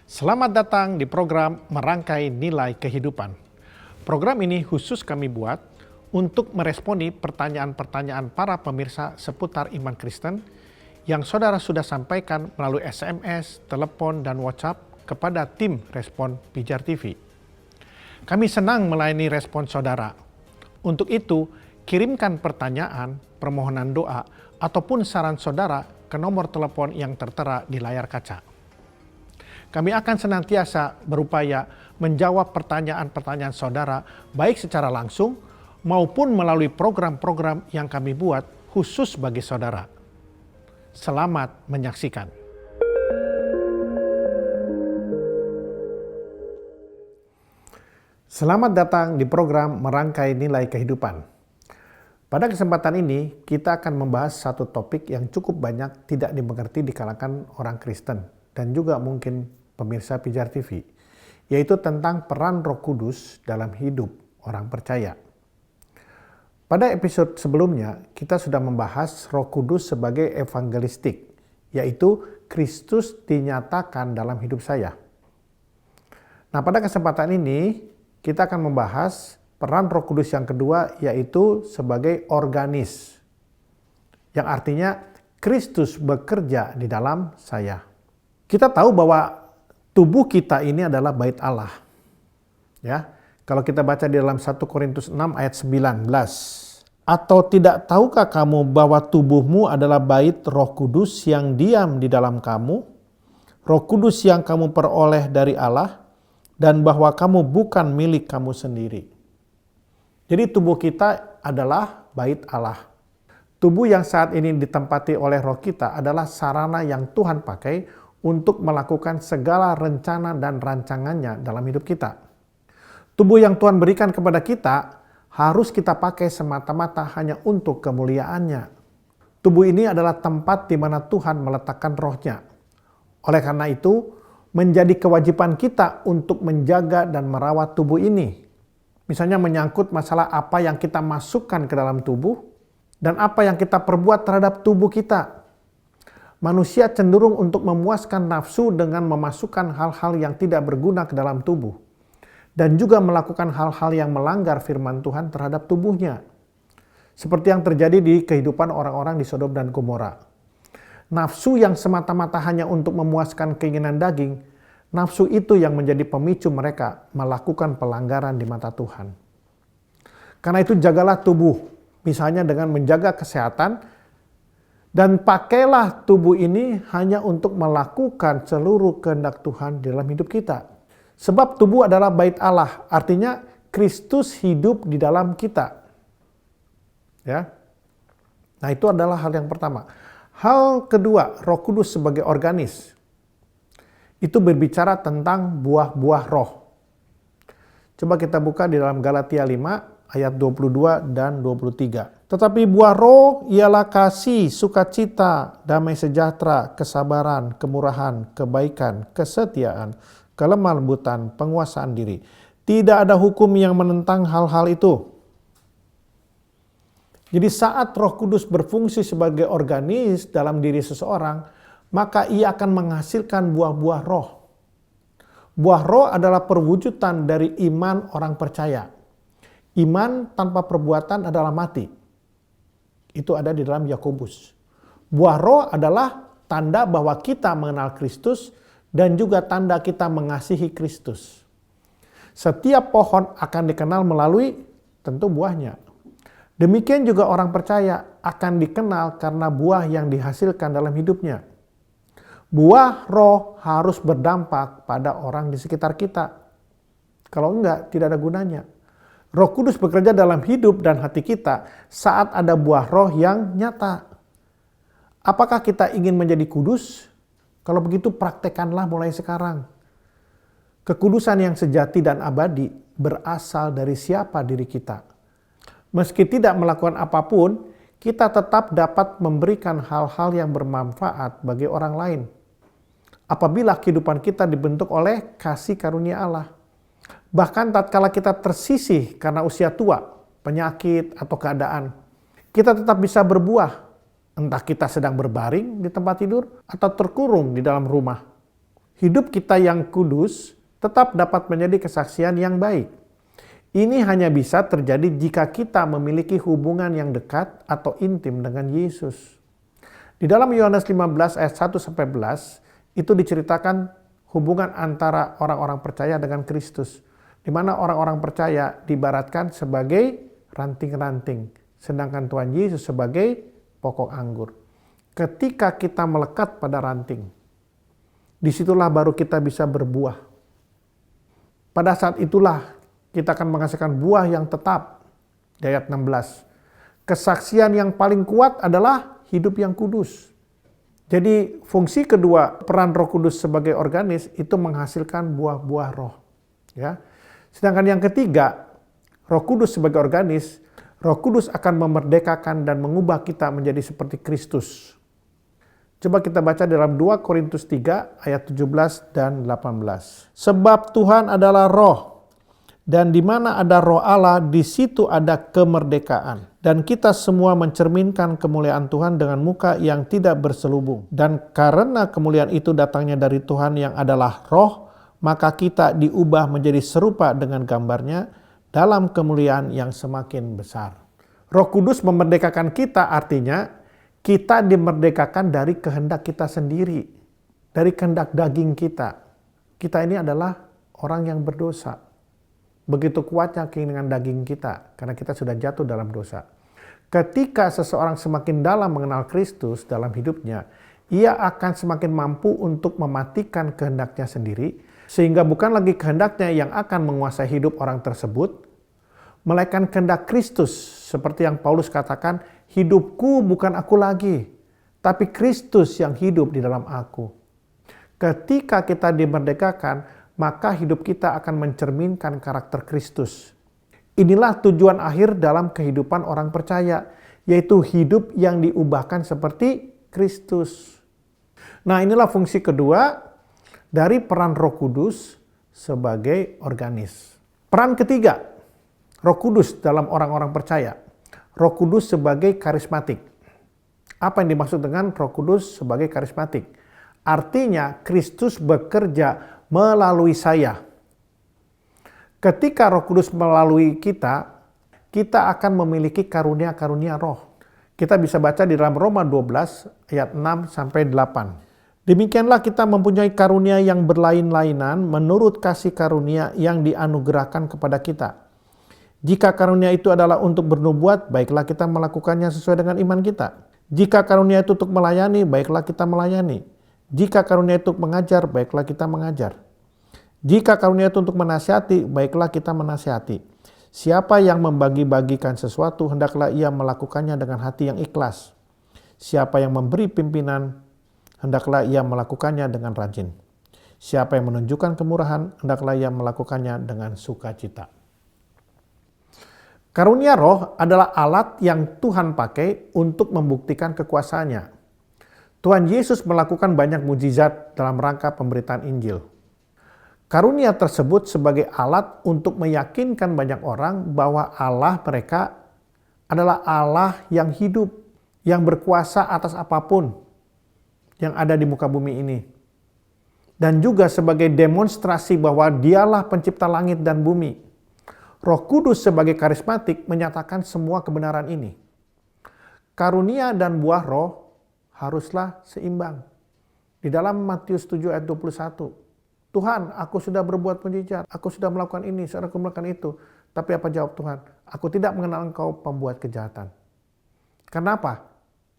Selamat datang di program Merangkai Nilai Kehidupan. Program ini khusus kami buat untuk meresponi pertanyaan-pertanyaan para pemirsa seputar iman Kristen yang saudara sudah sampaikan melalui SMS, telepon, dan WhatsApp kepada tim respon Pijar TV. Kami senang melayani respon saudara. Untuk itu, kirimkan pertanyaan, permohonan doa, ataupun saran saudara ke nomor telepon yang tertera di layar kaca. Kami akan senantiasa berupaya menjawab pertanyaan-pertanyaan saudara baik secara langsung maupun melalui program-program yang kami buat khusus bagi saudara. Selamat menyaksikan. Selamat datang di program Merangkai Nilai Kehidupan. Pada kesempatan ini, kita akan membahas satu topik yang cukup banyak tidak dimengerti di kalangan orang Kristen dan juga mungkin pemirsa Pijar TV, yaitu tentang peran Roh Kudus dalam hidup orang percaya. Pada episode sebelumnya, kita sudah membahas Roh Kudus sebagai evangelistik, yaitu Kristus dinyatakan dalam hidup saya. Nah, pada kesempatan ini, kita akan membahas peran Roh Kudus yang kedua, yaitu sebagai organis, yang artinya Kristus bekerja di dalam saya. Kita tahu bahwa tubuh kita ini adalah bait Allah. Ya. Kalau kita baca di dalam 1 Korintus 6 ayat 19. Atau tidak tahukah kamu bahwa tubuhmu adalah bait Roh Kudus yang diam di dalam kamu? Roh Kudus yang kamu peroleh dari Allah dan bahwa kamu bukan milik kamu sendiri. Jadi tubuh kita adalah bait Allah. Tubuh yang saat ini ditempati oleh roh kita adalah sarana yang Tuhan pakai untuk melakukan segala rencana dan rancangannya dalam hidup kita. Tubuh yang Tuhan berikan kepada kita harus kita pakai semata-mata hanya untuk kemuliaannya. Tubuh ini adalah tempat di mana Tuhan meletakkan rohnya. Oleh karena itu, menjadi kewajiban kita untuk menjaga dan merawat tubuh ini. Misalnya menyangkut masalah apa yang kita masukkan ke dalam tubuh dan apa yang kita perbuat terhadap tubuh kita. Manusia cenderung untuk memuaskan nafsu dengan memasukkan hal-hal yang tidak berguna ke dalam tubuh. Dan juga melakukan hal-hal yang melanggar firman Tuhan terhadap tubuhnya. Seperti yang terjadi di kehidupan orang-orang di Sodom dan Gomora. Nafsu yang semata-mata hanya untuk memuaskan keinginan daging, nafsu itu yang menjadi pemicu mereka melakukan pelanggaran di mata Tuhan. Karena itu jagalah tubuh, misalnya dengan menjaga kesehatan, dan pakailah tubuh ini hanya untuk melakukan seluruh kehendak Tuhan dalam hidup kita. Sebab tubuh adalah bait Allah, artinya Kristus hidup di dalam kita. Ya. Nah, itu adalah hal yang pertama. Hal kedua, Roh Kudus sebagai organis. Itu berbicara tentang buah-buah roh. Coba kita buka di dalam Galatia 5 ayat 22 dan 23. Tetapi buah roh ialah kasih, sukacita, damai sejahtera, kesabaran, kemurahan, kebaikan, kesetiaan, kelemah lembutan, penguasaan diri. Tidak ada hukum yang menentang hal-hal itu. Jadi saat Roh Kudus berfungsi sebagai organis dalam diri seseorang, maka ia akan menghasilkan buah-buah roh. Buah roh adalah perwujudan dari iman orang percaya. Iman tanpa perbuatan adalah mati. Itu ada di dalam Yakobus. Buah roh adalah tanda bahwa kita mengenal Kristus dan juga tanda kita mengasihi Kristus. Setiap pohon akan dikenal melalui tentu buahnya. Demikian juga orang percaya akan dikenal karena buah yang dihasilkan dalam hidupnya. Buah roh harus berdampak pada orang di sekitar kita. Kalau enggak, tidak ada gunanya. Roh Kudus bekerja dalam hidup dan hati kita saat ada buah roh yang nyata. Apakah kita ingin menjadi kudus? Kalau begitu praktekanlah mulai sekarang. Kekudusan yang sejati dan abadi berasal dari siapa diri kita. Meski tidak melakukan apapun, kita tetap dapat memberikan hal-hal yang bermanfaat bagi orang lain. Apabila kehidupan kita dibentuk oleh kasih karunia Allah. Bahkan tatkala kita tersisih karena usia tua, penyakit, atau keadaan, kita tetap bisa berbuah. Entah kita sedang berbaring di tempat tidur atau terkurung di dalam rumah. hidup kita yang kudus tetap dapat menjadi kesaksian yang baik. Ini hanya bisa terjadi jika kita memiliki hubungan yang dekat atau intim dengan Yesus. Di dalam Yohanes 15 ayat 1-11 itu diceritakan hubungan antara orang-orang percaya dengan Kristus, di mana orang-orang percaya diibaratkan sebagai ranting-ranting, sedangkan Tuhan Yesus sebagai pokok anggur. Ketika kita melekat pada ranting, disitulah baru kita bisa berbuah. Pada saat itulah kita akan menghasilkan buah yang tetap. Di ayat 16. Kesaksian yang paling kuat adalah hidup yang kudus. Jadi fungsi kedua peran Roh Kudus sebagai organis itu menghasilkan buah-buah roh. Ya. Sedangkan yang ketiga, Roh Kudus sebagai organis, Roh Kudus akan memerdekakan dan mengubah kita menjadi seperti Kristus. Coba kita baca dalam 2 Korintus 3 ayat 17 dan 18. Sebab Tuhan adalah roh, dan di mana ada roh Allah, di situ ada kemerdekaan. Dan kita semua mencerminkan kemuliaan Tuhan dengan muka yang tidak berselubung. Dan karena kemuliaan itu datangnya dari Tuhan yang adalah roh, maka kita diubah menjadi serupa dengan gambarnya dalam kemuliaan yang semakin besar. Roh Kudus memerdekakan kita, artinya kita dimerdekakan dari kehendak kita sendiri, dari kehendak daging kita. Kita ini adalah orang yang berdosa. Begitu kuatnya keinginan daging kita, karena kita sudah jatuh dalam dosa. Ketika seseorang semakin dalam mengenal Kristus dalam hidupnya, ia akan semakin mampu untuk mematikan kehendaknya sendiri, sehingga bukan lagi kehendaknya yang akan menguasai hidup orang tersebut, melainkan kehendak Kristus, seperti yang Paulus katakan, hidupku bukan aku lagi, tapi Kristus yang hidup di dalam aku. Ketika kita dimerdekakan, maka hidup kita akan mencerminkan karakter Kristus. Inilah tujuan akhir dalam kehidupan orang percaya, yaitu hidup yang diubahkan seperti Kristus. Nah, inilah fungsi kedua dari peran Roh Kudus sebagai organis. Peran ketiga, Roh Kudus dalam orang-orang percaya. Roh Kudus sebagai karismatik. Apa yang dimaksud dengan Roh Kudus sebagai karismatik? Artinya Kristus bekerja melalui saya. Ketika Roh Kudus melalui kita, kita akan memiliki karunia-karunia roh. Kita bisa baca di dalam Roma 12 ayat 6-8. Demikianlah kita mempunyai karunia yang berlain-lainan menurut kasih karunia yang dianugerahkan kepada kita. Jika karunia itu adalah untuk bernubuat, baiklah kita melakukannya sesuai dengan iman kita. Jika karunia itu untuk melayani, baiklah kita melayani. Jika karunia itu untuk mengajar, baiklah kita mengajar. Jika karunia itu untuk menasihati, baiklah kita menasihati. Siapa yang membagi-bagikan sesuatu, hendaklah ia melakukannya dengan hati yang ikhlas. Siapa yang memberi pimpinan, hendaklah ia melakukannya dengan rajin. Siapa yang menunjukkan kemurahan, hendaklah ia melakukannya dengan sukacita. Karunia roh adalah alat yang Tuhan pakai untuk membuktikan kekuasaannya. Tuhan Yesus melakukan banyak mujizat dalam rangka pemberitaan Injil. Karunia tersebut sebagai alat untuk meyakinkan banyak orang bahwa Allah mereka adalah Allah yang hidup, yang berkuasa atas apapun yang ada di muka bumi ini. Dan juga sebagai demonstrasi bahwa Dialah pencipta langit dan bumi. Roh Kudus sebagai karismatik menyatakan semua kebenaran ini. Karunia dan buah roh haruslah seimbang. Di dalam Matius 7 ayat 21, Tuhan, aku sudah berbuat mujizat, aku sudah melakukan ini, saya aku melakukan itu. Tapi apa jawab Tuhan? Aku tidak mengenal engkau pembuat kejahatan. Kenapa?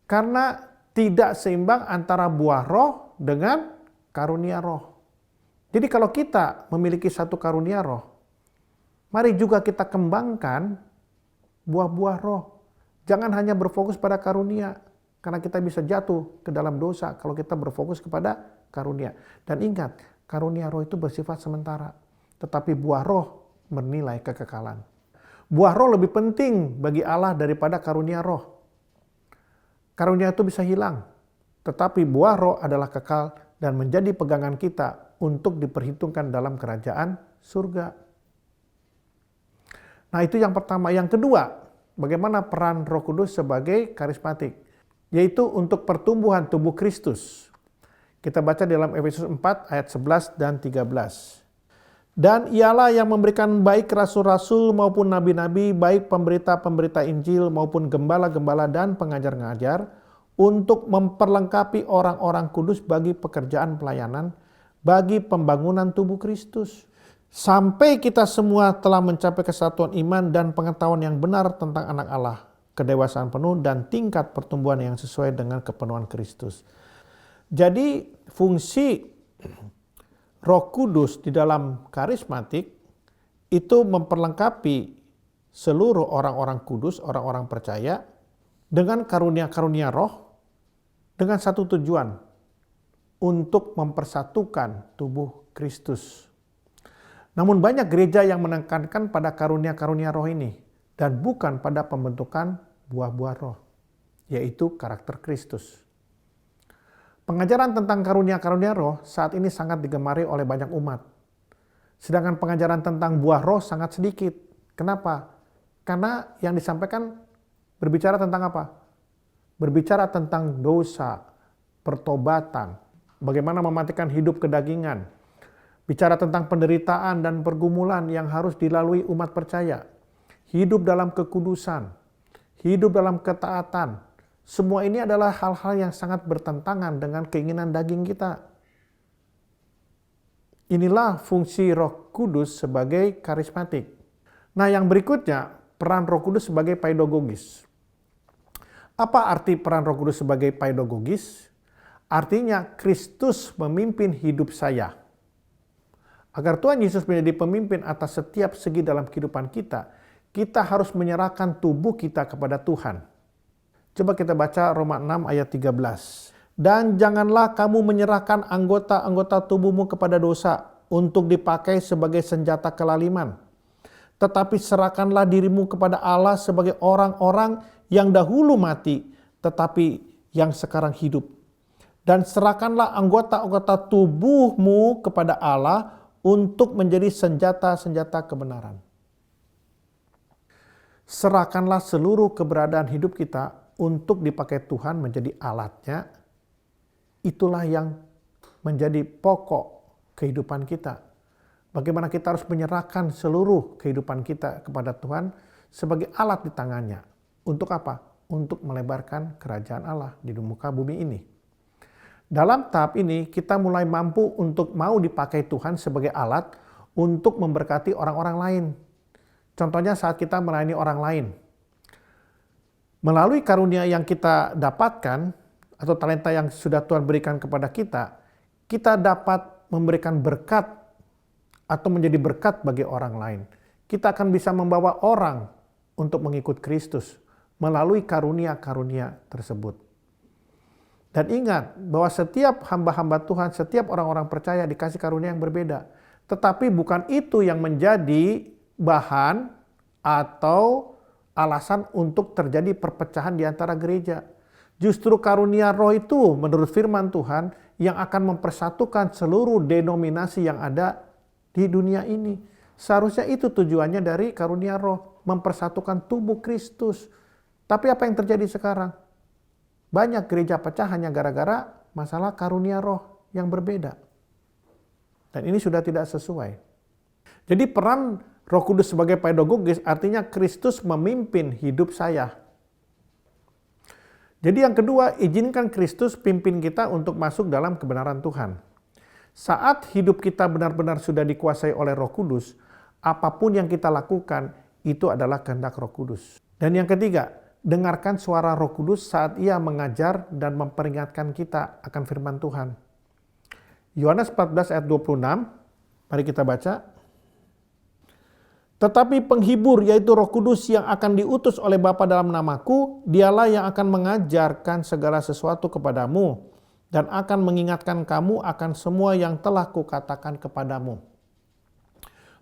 Karena tidak seimbang antara buah roh dengan karunia roh. Jadi kalau kita memiliki satu karunia roh, mari juga kita kembangkan buah-buah roh. Jangan hanya berfokus pada karunia, karena kita bisa jatuh ke dalam dosa kalau kita berfokus kepada karunia. Dan ingat, karunia roh itu bersifat sementara, tetapi buah roh bernilai kekekalan. Buah roh lebih penting bagi Allah daripada karunia roh. Karunia itu bisa hilang, tetapi buah roh adalah kekal dan menjadi pegangan kita untuk diperhitungkan dalam kerajaan surga. Nah, itu yang pertama. Yang kedua, bagaimana peran Roh Kudus sebagai karismatik, yaitu untuk pertumbuhan tubuh Kristus. Kita baca di dalam Efesus 4 ayat 11 dan 13. Dan ialah yang memberikan baik rasul-rasul maupun nabi-nabi, baik pemberita-pemberita Injil maupun gembala-gembala dan pengajar-ngajar, untuk memperlengkapi orang-orang kudus bagi pekerjaan pelayanan, bagi pembangunan tubuh Kristus. Sampai kita semua telah mencapai kesatuan iman dan pengetahuan yang benar tentang anak Allah, kedewasaan penuh dan tingkat pertumbuhan yang sesuai dengan kepenuhan Kristus. Jadi fungsi Roh Kudus di dalam karismatik itu memperlengkapi seluruh orang-orang kudus, orang-orang percaya dengan karunia-karunia roh dengan satu tujuan, untuk mempersatukan tubuh Kristus. Namun banyak gereja yang menekankan pada karunia-karunia roh ini dan bukan pada pembentukan buah-buah roh, yaitu karakter Kristus. Pengajaran tentang karunia-karunia roh saat ini sangat digemari oleh banyak umat. Sedangkan pengajaran tentang buah roh sangat sedikit. Kenapa? Karena yang disampaikan berbicara tentang apa? Berbicara tentang dosa, pertobatan, bagaimana mematikan hidup kedagingan. Bicara tentang penderitaan dan pergumulan yang harus dilalui umat percaya. Hidup dalam kekudusan, hidup dalam ketaatan. Semua ini adalah hal-hal yang sangat bertentangan dengan keinginan daging kita. Inilah fungsi Roh Kudus sebagai karismatik. Nah, yang berikutnya, peran Roh Kudus sebagai paidogogis. Apa arti peran Roh Kudus sebagai paidogogis? Artinya Kristus memimpin hidup saya. Agar Tuhan Yesus menjadi pemimpin atas setiap segi dalam kehidupan kita, kita harus menyerahkan tubuh kita kepada Tuhan. Coba kita baca Roma 6 ayat 13. Dan janganlah kamu menyerahkan anggota-anggota tubuhmu kepada dosa untuk dipakai sebagai senjata kelaliman. Tetapi serahkanlah dirimu kepada Allah sebagai orang-orang yang dahulu mati, tetapi yang sekarang hidup. Dan serahkanlah anggota-anggota tubuhmu kepada Allah untuk menjadi senjata-senjata kebenaran. Serahkanlah seluruh keberadaan hidup kita untuk dipakai Tuhan menjadi alatnya. Itulah yang menjadi pokok kehidupan kita. Bagaimana kita harus menyerahkan seluruh kehidupan kita kepada Tuhan sebagai alat di tangannya. Untuk apa? Untuk melebarkan kerajaan Allah di muka bumi ini. Dalam tahap ini kita mulai mampu untuk mau dipakai Tuhan sebagai alat untuk memberkati orang-orang lain. Contohnya saat kita melayani orang lain. Melalui karunia yang kita dapatkan atau talenta yang sudah Tuhan berikan kepada kita, kita dapat memberikan berkat atau menjadi berkat bagi orang lain. Kita akan bisa membawa orang untuk mengikut Kristus melalui karunia-karunia tersebut. Dan ingat bahwa setiap hamba-hamba Tuhan, setiap orang-orang percaya dikasih karunia yang berbeda. Tetapi bukan itu yang menjadi bahan atau alasan untuk terjadi perpecahan di antara gereja. Justru karunia roh itu menurut firman Tuhan yang akan mempersatukan seluruh denominasi yang ada di dunia ini. Seharusnya itu tujuannya dari karunia roh, mempersatukan tubuh Kristus. Tapi apa yang terjadi sekarang? Banyak gereja pecah hanya gara-gara masalah karunia roh yang berbeda. Dan ini sudah tidak sesuai. Jadi peran Roh Kudus sebagai pedagogis artinya Kristus memimpin hidup saya. Jadi yang kedua, izinkan Kristus pimpin kita untuk masuk dalam kebenaran Tuhan. Saat hidup kita benar-benar sudah dikuasai oleh Roh Kudus, apapun yang kita lakukan itu adalah kehendak Roh Kudus. Dan yang ketiga, dengarkan suara Roh Kudus saat Ia mengajar dan memperingatkan kita akan firman Tuhan. Yohanes 14 ayat 26, mari kita baca. Tetapi penghibur yaitu Roh Kudus yang akan diutus oleh Bapa dalam namaku, dialah yang akan mengajarkan segala sesuatu kepadamu dan akan mengingatkan kamu akan semua yang telah kukatakan kepadamu.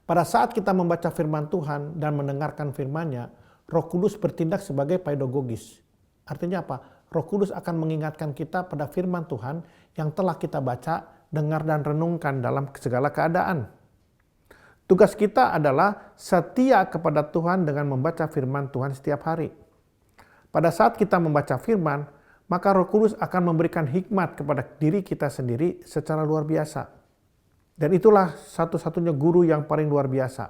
Pada saat kita membaca firman Tuhan dan mendengarkan firman-Nya, Roh Kudus bertindak sebagai pedagogis. Artinya apa? Roh Kudus akan mengingatkan kita pada firman Tuhan yang telah kita baca, dengar dan renungkan dalam segala keadaan. Tugas kita adalah setia kepada Tuhan dengan membaca firman Tuhan setiap hari. Pada saat kita membaca firman, maka Roh Kudus akan memberikan hikmat kepada diri kita sendiri secara luar biasa. Dan itulah satu-satunya guru yang paling luar biasa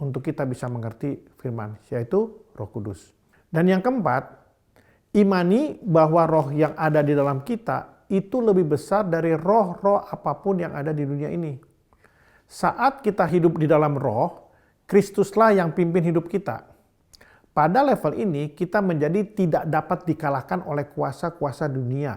untuk kita bisa mengerti firman, yaitu Roh Kudus. Dan yang keempat, imani bahwa roh yang ada di dalam kita itu lebih besar dari roh-roh apapun yang ada di dunia ini. Saat kita hidup di dalam roh, Kristuslah yang pimpin hidup kita. Pada level ini, kita menjadi tidak dapat dikalahkan oleh kuasa-kuasa dunia.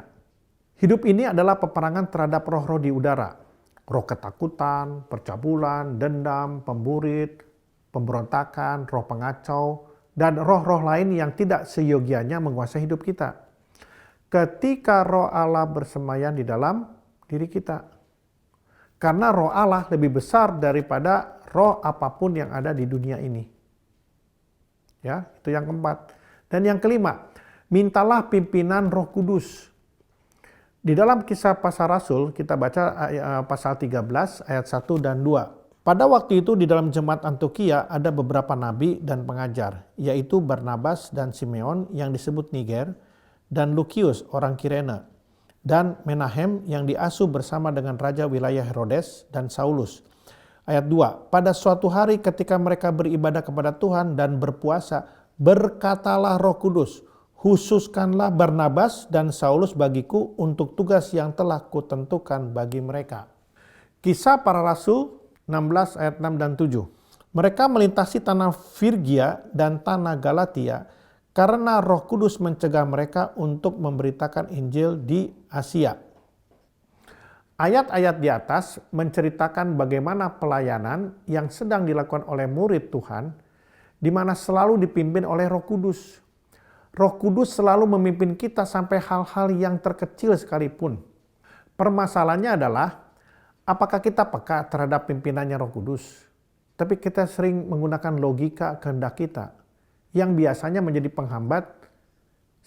Hidup ini adalah peperangan terhadap roh-roh di udara. Roh ketakutan, percabulan, dendam, pemburit, pemberontakan, roh pengacau, dan roh-roh lain yang tidak seyogianya menguasai hidup kita. Ketika roh Allah bersemayam di dalam diri kita. Karena roh Allah lebih besar daripada roh apapun yang ada di dunia ini. Ya, itu yang keempat. Dan yang kelima, mintalah pimpinan Roh Kudus. Di dalam Kisah Para Rasul, kita baca pasal 13 ayat 1 dan 2. Pada waktu itu di dalam jemaat Antiokhia ada beberapa nabi dan pengajar, yaitu Barnabas dan Simeon yang disebut Niger, dan Lukius orang Kirene, dan Menahem yang diasuh bersama dengan raja wilayah Herodes dan Saulus. Ayat 2, pada suatu hari ketika mereka beribadah kepada Tuhan dan berpuasa, berkatalah Roh Kudus, khususkanlah Barnabas dan Saulus bagiku untuk tugas yang telah kutentukan bagi mereka. Kisah Para Rasul 16 ayat 6 dan 7. Mereka melintasi tanah Frigia dan tanah Galatia karena Roh Kudus mencegah mereka untuk memberitakan Injil di Asia. Ayat-ayat di atas menceritakan bagaimana pelayanan yang sedang dilakukan oleh murid Tuhan, di mana selalu dipimpin oleh Roh Kudus. Roh Kudus selalu memimpin kita sampai hal-hal yang terkecil sekalipun. Permasalahannya adalah, apakah kita peka terhadap pimpinannya Roh Kudus? Tapi kita sering menggunakan logika kehendak kita, yang biasanya menjadi penghambat,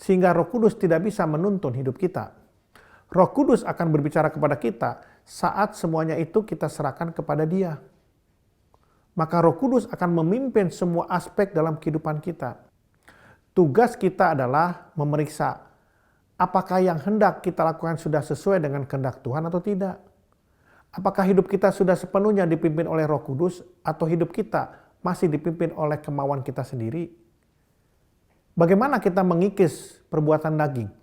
sehingga Roh Kudus tidak bisa menuntun hidup kita. Roh Kudus akan berbicara kepada kita saat semuanya itu kita serahkan kepada Dia. Maka Roh Kudus akan memimpin semua aspek dalam kehidupan kita. Tugas kita adalah memeriksa apakah yang hendak kita lakukan sudah sesuai dengan kehendak Tuhan atau tidak. Apakah hidup kita sudah sepenuhnya dipimpin oleh Roh Kudus atau hidup kita masih dipimpin oleh kemauan kita sendiri? Bagaimana kita mengikis perbuatan daging?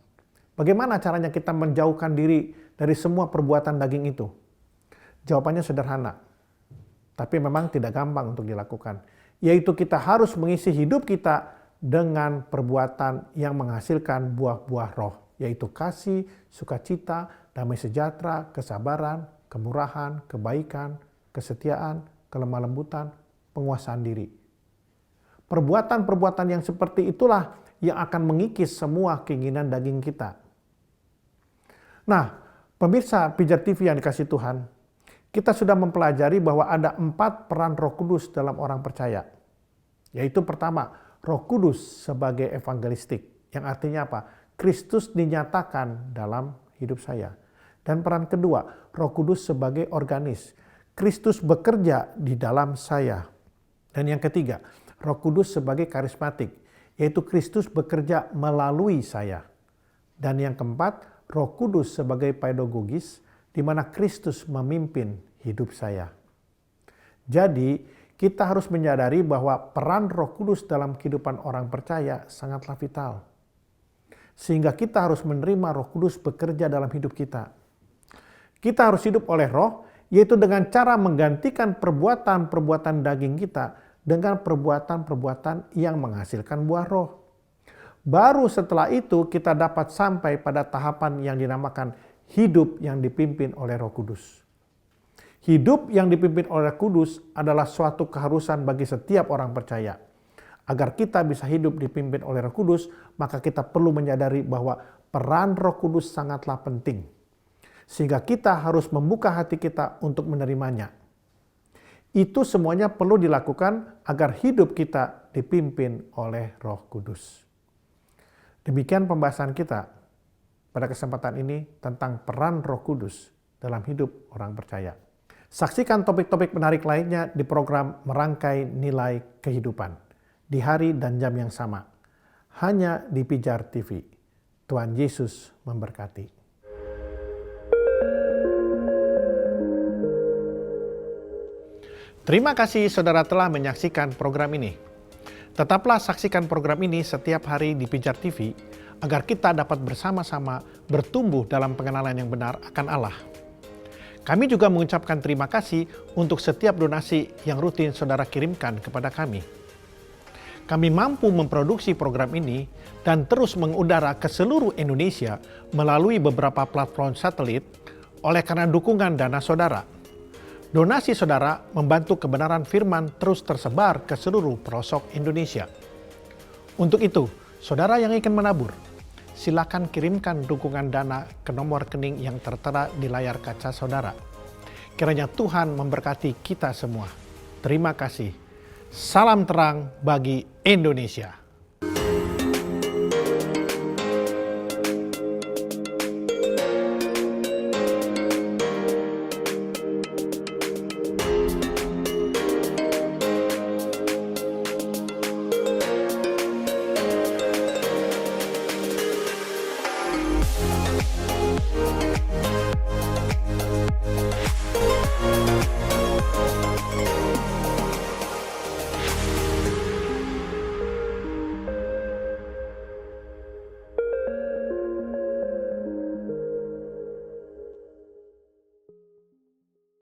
Bagaimana caranya kita menjauhkan diri dari semua perbuatan daging itu? Jawabannya sederhana, tapi memang tidak gampang untuk dilakukan. Yaitu kita harus mengisi hidup kita dengan perbuatan yang menghasilkan buah-buah roh. Yaitu kasih, sukacita, damai sejahtera, kesabaran, kemurahan, kebaikan, kesetiaan, kelemah lembutan, penguasaan diri. Perbuatan-perbuatan yang seperti itulah yang akan mengikis semua keinginan daging kita. Nah, pemirsa Pijar TV yang dikasihi Tuhan, kita sudah mempelajari bahwa ada 4 peran Roh Kudus dalam orang percaya. Yaitu pertama, Roh Kudus sebagai evangelistik, yang artinya apa? Kristus dinyatakan dalam hidup saya. Dan peran kedua, Roh Kudus sebagai organis, Kristus bekerja di dalam saya. Dan yang ketiga, Roh Kudus sebagai karismatik, yaitu Kristus bekerja melalui saya. Dan yang keempat, Roh Kudus sebagai pedagogis, di mana Kristus memimpin hidup saya. Jadi, kita harus menyadari bahwa peran Roh Kudus dalam kehidupan orang percaya sangatlah vital. Sehingga kita harus menerima Roh Kudus bekerja dalam hidup kita. Kita harus hidup oleh Roh, yaitu dengan cara menggantikan perbuatan-perbuatan daging kita dengan perbuatan-perbuatan yang menghasilkan buah roh. Baru setelah itu kita dapat sampai pada tahapan yang dinamakan hidup yang dipimpin oleh Roh Kudus. Hidup yang dipimpin oleh Roh Kudus adalah suatu keharusan bagi setiap orang percaya. Agar kita bisa hidup dipimpin oleh Roh Kudus, maka kita perlu menyadari bahwa peran Roh Kudus sangatlah penting. Sehingga kita harus membuka hati kita untuk menerimanya. Itu semuanya perlu dilakukan agar hidup kita dipimpin oleh Roh Kudus. Demikian pembahasan kita pada kesempatan ini tentang peran Roh Kudus dalam hidup orang percaya. Saksikan topik-topik menarik lainnya di program Merangkai Nilai Kehidupan di hari dan jam yang sama, hanya di Pijar TV. Tuhan Yesus memberkati. Terima kasih saudara telah menyaksikan program ini. Tetaplah saksikan program ini setiap hari di Pijar TV agar kita dapat bersama-sama bertumbuh dalam pengenalan yang benar akan Allah. Kami juga mengucapkan terima kasih untuk setiap donasi yang rutin saudara kirimkan kepada kami. Kami mampu memproduksi program ini dan terus mengudara ke seluruh Indonesia melalui beberapa platform satelit oleh karena dukungan dana saudara. Donasi saudara membantu kebenaran firman terus tersebar ke seluruh pelosok Indonesia. Untuk itu, saudara yang ingin menabur, silakan kirimkan dukungan dana ke nomor rekening yang tertera di layar kaca saudara. Kiranya Tuhan memberkati kita semua. Terima kasih. Salam terang bagi Indonesia.